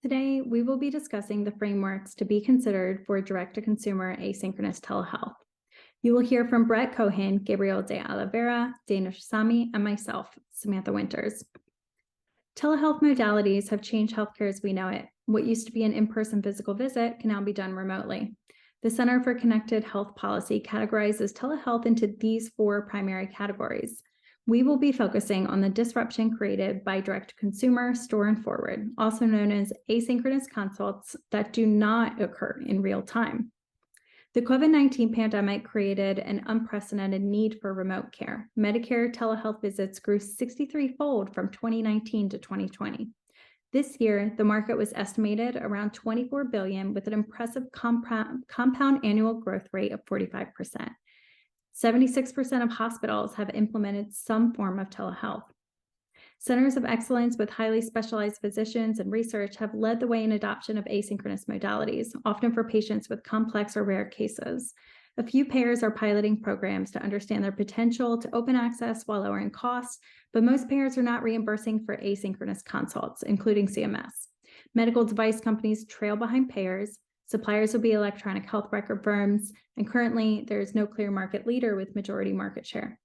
Today, we will be discussing the frameworks to be considered for direct-to-consumer asynchronous telehealth. You will hear from Brett COHEN, Gabriel de Oliveira, DANISH SAMI, and myself, Samantha Winters. Telehealth modalities have changed healthcare as we know it. What used to be an in-person physical visit can now be done remotely. The Center for Connected Health Policy categorizes telehealth into these four primary categories. We will be focusing on the disruption created by direct-to-consumer store and forward, also known as asynchronous consults that do not occur in real time. The COVID-19 pandemic created an unprecedented need for remote care. Medicare telehealth visits grew 63-fold from 2019 to 2020. This year, the market was estimated around $24 billion with an impressive compound annual growth rate of 45%. 76% of hospitals have implemented some form of telehealth. Centers of excellence with highly specialized physicians and research have led the way in adoption of asynchronous modalities, often for patients with complex or rare cases. A few payers are piloting programs to understand their potential to open access while lowering costs, but most payers are not reimbursing for asynchronous consults, including CMS. Medical device companies trail behind payers. Suppliers will be electronic health record firms, and currently there is no clear market leader with majority market share.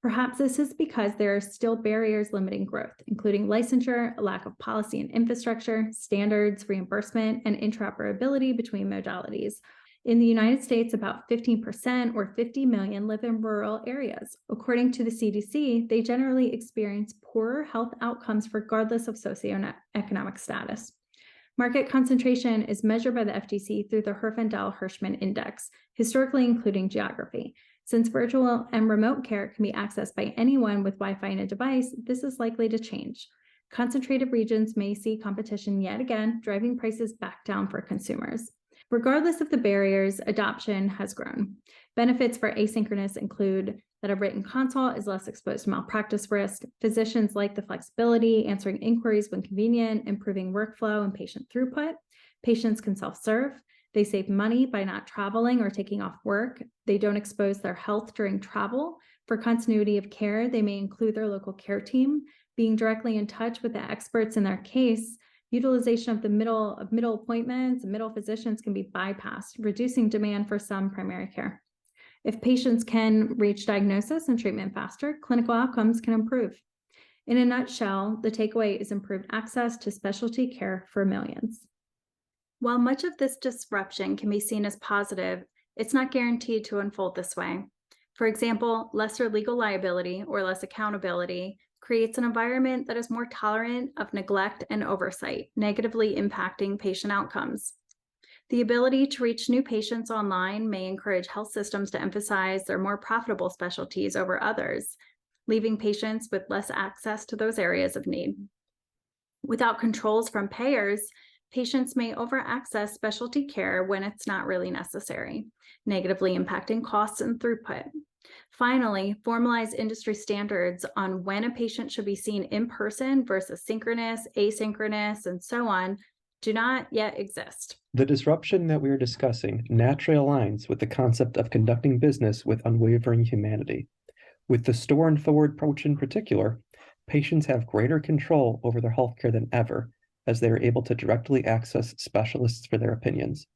Perhaps this is because there are still barriers limiting growth, including licensure, a lack of policy and infrastructure, standards, reimbursement, and interoperability between modalities. In the United States, about 15% or 50 million live in rural areas. According to the CDC, they generally experience poorer health outcomes regardless of socioeconomic status. Market concentration is measured by the FTC through the Herfindahl-Hirschman Index, historically including geography. Since virtual and remote care can be accessed by anyone with Wi-Fi and a device, this is likely to change. Concentrated regions may see competition yet again, driving prices back down for consumers. Regardless of the barriers, adoption has grown. Benefits for asynchronous include that a written consult is less exposed to malpractice risk. Physicians like the flexibility, answering inquiries when convenient, improving workflow and patient throughput. Patients can self-serve. They save money by not traveling or taking off work. They don't expose their health during travel. For continuity of care, they may include their local care team. Being directly in touch with the experts in their case, utilization of the middle appointments and middle physicians can be bypassed, reducing demand for some primary care. If patients can reach diagnosis and treatment faster, clinical outcomes can improve. In a nutshell, the takeaway is improved access to specialty care for millions. While much of this disruption can be seen as positive, it's not guaranteed to unfold this way. For example, lesser legal liability or less accountability creates an environment that is more tolerant of neglect and oversight, negatively impacting patient outcomes. The ability to reach new patients online may encourage health systems to emphasize their more profitable specialties over others, leaving patients with less access to those areas of need. Without controls from payers, patients may over-access specialty care when it's not really necessary, negatively impacting costs and throughput. Finally, formalized industry standards on when a patient should be seen in person versus synchronous, asynchronous, and so on do not yet exist. The disruption that we are discussing naturally aligns with the concept of conducting business with unwavering humanity. With the store and forward approach in particular, patients have greater control over their healthcare than ever, as they are able to directly access specialists for their opinions.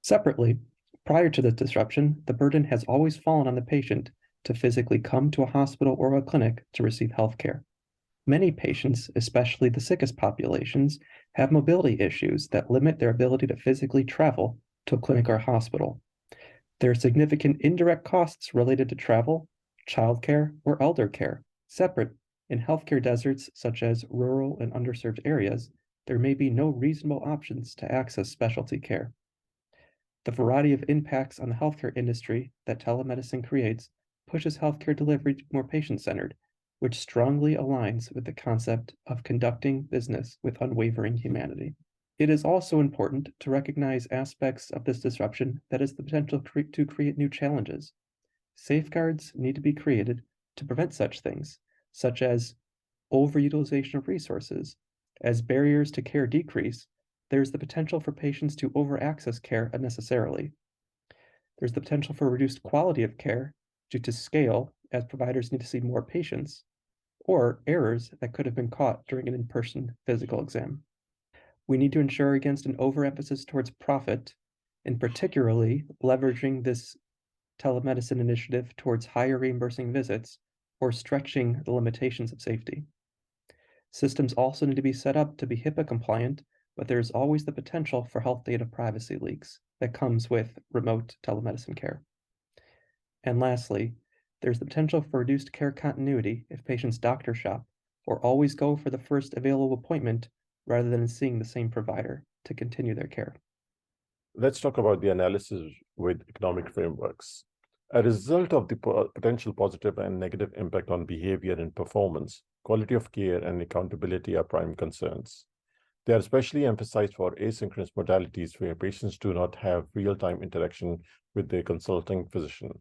Separately, prior to this disruption, the burden has always fallen on the patient to physically come to a hospital or a clinic to receive healthcare. Many patients, especially the sickest populations, have mobility issues that limit their ability to physically travel to a clinic or hospital. There are significant indirect costs related to travel, childcare, or elder care. Separate, in healthcare deserts such as rural and underserved areas, there may be no reasonable options to access specialty care. The variety of impacts on the healthcare industry that telemedicine creates pushes healthcare delivery more patient-centered, which strongly aligns with the concept of conducting business with unwavering humanity. It is also important to recognize aspects of this disruption that has the potential to create new challenges. Safeguards need to be created to prevent such things, such as overutilization of resources. As barriers to care decrease, there is the potential for patients to over-access care unnecessarily. There's the potential for reduced quality of care due to scale, as providers need to see more patients, or errors that could have been caught during an in-person physical exam. We need to ensure against an overemphasis towards profit, and particularly leveraging this telemedicine initiative towards higher reimbursing visits or stretching the limitations of safety. Systems also need to be set up to be HIPAA compliant, but there's always the potential for health data privacy leaks that comes with remote telemedicine care. And lastly, there's the potential for reduced care continuity if patients doctor shop or always go for the first available appointment rather than seeing the same provider to continue their care. Let's talk about the analysis with economic frameworks. A result of the potential positive and negative impact on behavior and performance, quality of care, and accountability are prime concerns. They are especially emphasized for asynchronous modalities where patients do not have real-time interaction with their consulting physician.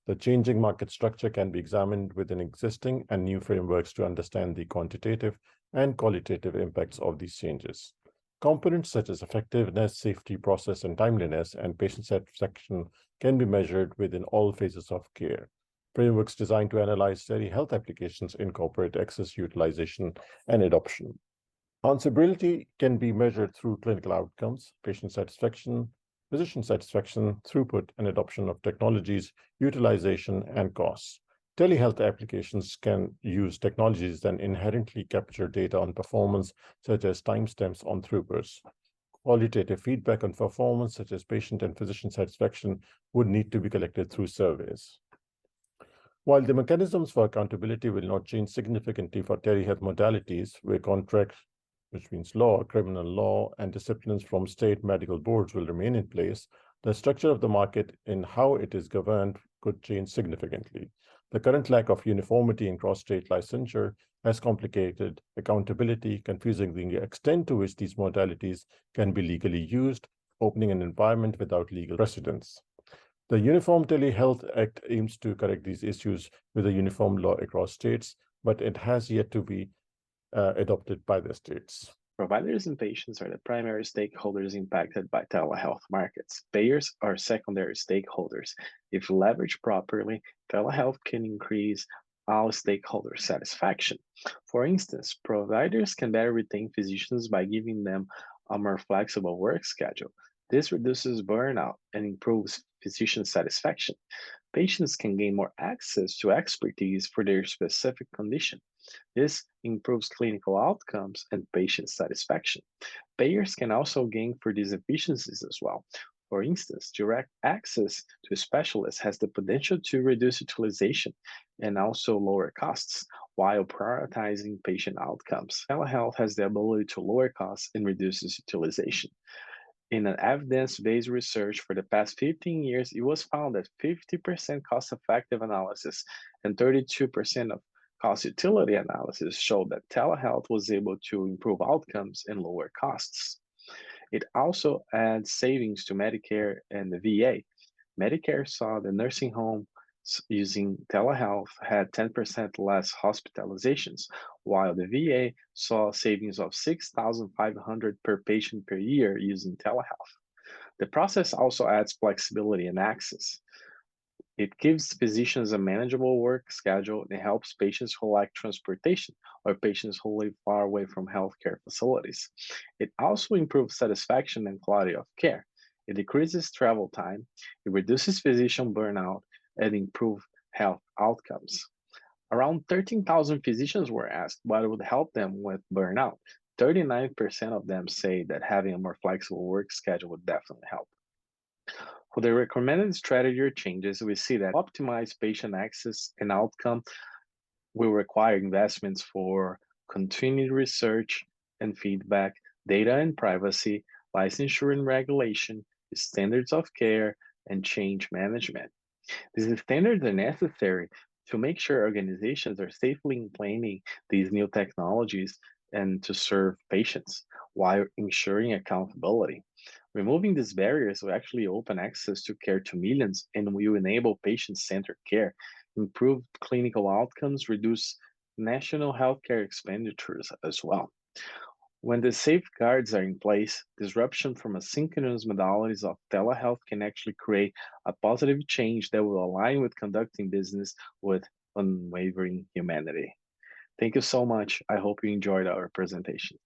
The changing market structure can be examined within existing and new frameworks to understand the quantitative and qualitative impacts of these changes. Components such as effectiveness, safety, process, and timeliness, and patient satisfaction can be measured within all phases of care. Frameworks designed to analyze telehealth applications incorporate access, utilization, and adoption. Answerability can be measured through clinical outcomes, patient satisfaction, physician satisfaction, throughput, and adoption of technologies, utilization, and costs. Telehealth applications can use technologies that inherently capture data on performance, such as timestamps on throughputs. Qualitative feedback on performance, such as patient and physician satisfaction, would need to be collected through surveys. While the mechanisms for accountability will not change significantly for telehealth modalities, where contracts, which means law, criminal law, and disciplines from state medical boards will remain in place, the structure of the market and how it is governed could change significantly. The current lack of uniformity in cross-state licensure has complicated accountability, confusing the extent to which these modalities can be legally used, opening an environment without legal precedents. The Uniform Telehealth Act aims to correct these issues with a uniform law across states, but it has yet to be adopted by the states. Providers and patients are the primary stakeholders impacted by telehealth markets. Payers are secondary stakeholders. If leveraged properly, telehealth can increase all stakeholder satisfaction. For instance, providers can better retain physicians by giving them a more flexible work schedule. This reduces burnout and improves physician satisfaction. Patients can gain more access to expertise for their specific condition. This improves clinical outcomes and patient satisfaction. Payers can also gain for these efficiencies as well. For instance, direct access to specialists has the potential to reduce utilization and also lower costs while prioritizing patient outcomes. Telehealth has the ability to lower costs and reduces utilization. In an evidence-based research for the past 15 years, it was found that 50% cost-effective analysis and 32% of cost utility analysis showed that telehealth was able to improve outcomes and lower costs. It also adds savings to Medicare and the VA. Medicare saw the nursing home using telehealth had 10% less hospitalizations, while the VA saw savings of $6,500 per patient per year using telehealth. The process also adds flexibility and access. It gives physicians a manageable work schedule and helps patients who lack transportation or patients who live far away from healthcare facilities. It also improves satisfaction and quality of care. It decreases travel time, it reduces physician burnout, and improves health outcomes. Around 13,000 physicians were asked what would help them with burnout. 39% of them say that having a more flexible work schedule would definitely help. For the recommended strategy or changes, we see that optimized patient access and outcome will require investments for continued research and feedback, data and privacy, licensure and regulation, standards of care, and change management. These standards are necessary to make sure organizations are safely implementing these new technologies and to serve patients while ensuring accountability. Removing these barriers will actually open access to care to millions and will enable patient-centered care, improve clinical outcomes, reduce national healthcare expenditures as well. When the safeguards are in place, disruption from asynchronous modalities of telehealth can actually create a positive change that will align with conducting business with unwavering humanity. Thank you so much. I hope you enjoyed our presentation.